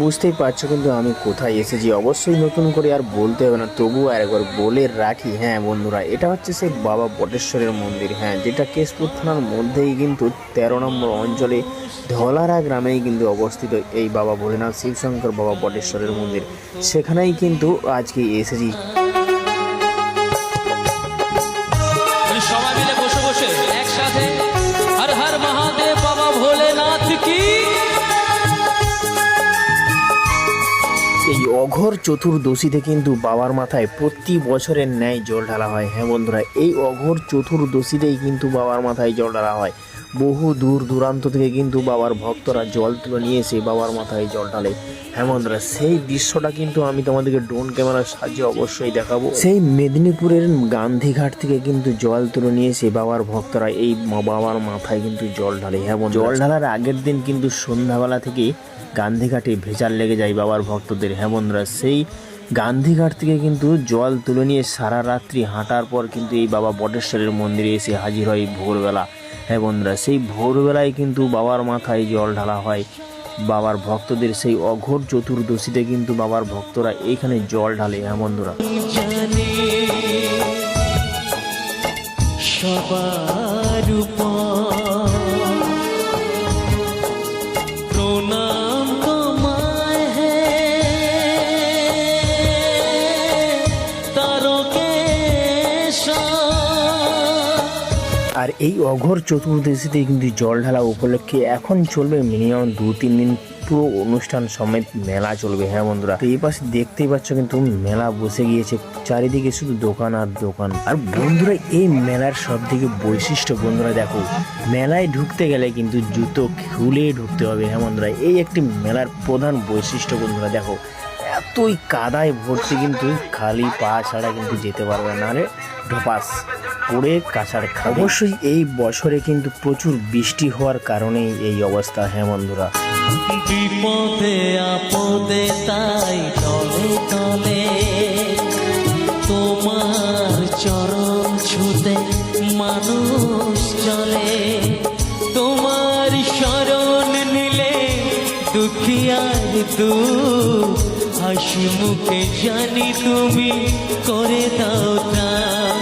বুঝতেই পারছো কিন্তু আমি কোথায় এসেছি। অবশ্যই নতুন করে আর বলতে হবে না, তবুও আরেকবার বলে রাখি। হ্যাঁ বন্ধুরা, এটা হচ্ছে সেই বাবা বটেশ্বরের মন্দির, হ্যাঁ, যেটা কেশপুর থানার মধ্যেই কিন্তু 13 নম্বর অঞ্চলে ধলারা গ্রামেই কিন্তু অবস্থিত এই বাবা ভোলেনাথ শিবশঙ্কর বাবা বটেশ্বরের মন্দির। সেখানেই কিন্তু আজকে এসেছি। সবাই মিলে বসে বসে একসাথে হর হর মহাদেব বাবা ভোলেনাথ কি। এই অঘোর চতুর্দশীতে কিন্তু বাবার মাথায় প্রতি বছরের ন্যায় জল ঢালা হয়। হ্যাঁ বন্ধুরা, এই অঘোর চতুর্দশীতেই কিন্তু বাবার মাথায় জল ঢালা হয়। বহু দূর দূরান্ত থেকে কিন্তু বাবার ভক্তরা জল তুলে নিয়ে এসে বাবার মাথায় জল ঢালে। হ্যাঁ বন্ধুরা, সেই দৃশ্যটা কিন্তু আমি তোমাদেরকে ড্রোন ক্যামেরার সাহায্যে অবশ্যই দেখাবো। সেই মেদিনীপুরের গান্ধীঘাট থেকে কিন্তু জল তুলে নিয়ে এসে বাবার ভক্তরা এই বাবার মাথায় কিন্তু জল ঢালে। হ্যাঁ বন্ধুরা, জল ঢালার আগের দিন কিন্তু সন্ধ্যাবেলা থেকে গান্ধীঘাটে ভেজাল লেগে যায় বাবার ভক্তদের। হ্যাঁ বন্ধুরা, সেই গান্ধীঘাট থেকে কিন্তু জল তুলে নিয়ে সারা রাত্রি হাঁটার পর কিন্তু এই বাবা বটেশ্বরের মন্দিরে এসে হাজির হয় ভোরবেলা। হ্যাঁ বন্ধুরা, সেই ভোরবেলায় কিন্তু বাবার মাথায় জল ঢালা হয় বাবার ভক্তদের। সেই অঘোর চতুর্দশীতে কিন্তু বাবার ভক্তরা এইখানে জল ঢালে। হ্যাঁ বন্ধুরা, সবার প্রণাম তোমায় হে আর এই অঘোর চতুর্দশীতে কিন্তু জল ঢালা উপলক্ষে এখন চলবে মিনিমাম 2-3 দিন পুরো অনুষ্ঠান সমেত মেলা চলবে। হ্যাঁ বন্ধুরা, তো এই পাশে দেখতেই পাচ্ছ কিন্তু মেলা বসে গিয়েছে, চারিদিকে শুধু দোকান আর দোকান। আর বন্ধুরা, এই মেলার সব থেকে বৈশিষ্ট্য বন্ধুরা দেখো, মেলায় ঢুকতে গেলে কিন্তু জুতো খুলে ঢুকতে হবে। হ্যাঁ বন্ধুরা, এই একটি মেলার প্রধান বৈশিষ্ট্য বন্ধুরা দেখো, এতই কাদায় ভর্তি কিন্তু খালি পা ছাড়া কিন্তু যেতে পারবে না, রে ঢোপাস পড়ে কাছাড় খাবে। অবশ্যই এই বছরে কিন্তু প্রচুর বৃষ্টি হওয়ার কারণেই এই অবস্থা। হ্যাঁ বন্ধুরা, বিপদে আপদে তাই তলে তলে তোমার চরণ ছুতে মানুষ চলে। তোমার শরণ নিলে দুঃখিয়ার দুঃখ হাসি মুখে জানি তুমি করে দাও ত্রাণ।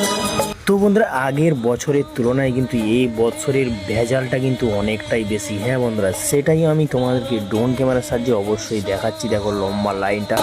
তো বন্ধুরা, আগের বছরের তুলনায় কিন্তু এই বছরের ভেজালটা কিন্তু অনেকটাই বেশি। হ্যাঁ বন্ধুরা, সেটাই আমি তোমাদেরকে ড্রোন ক্যামেরার সাহায্যে অবশ্যই দেখাচ্ছি। দেখো লম্বা লাইনটা।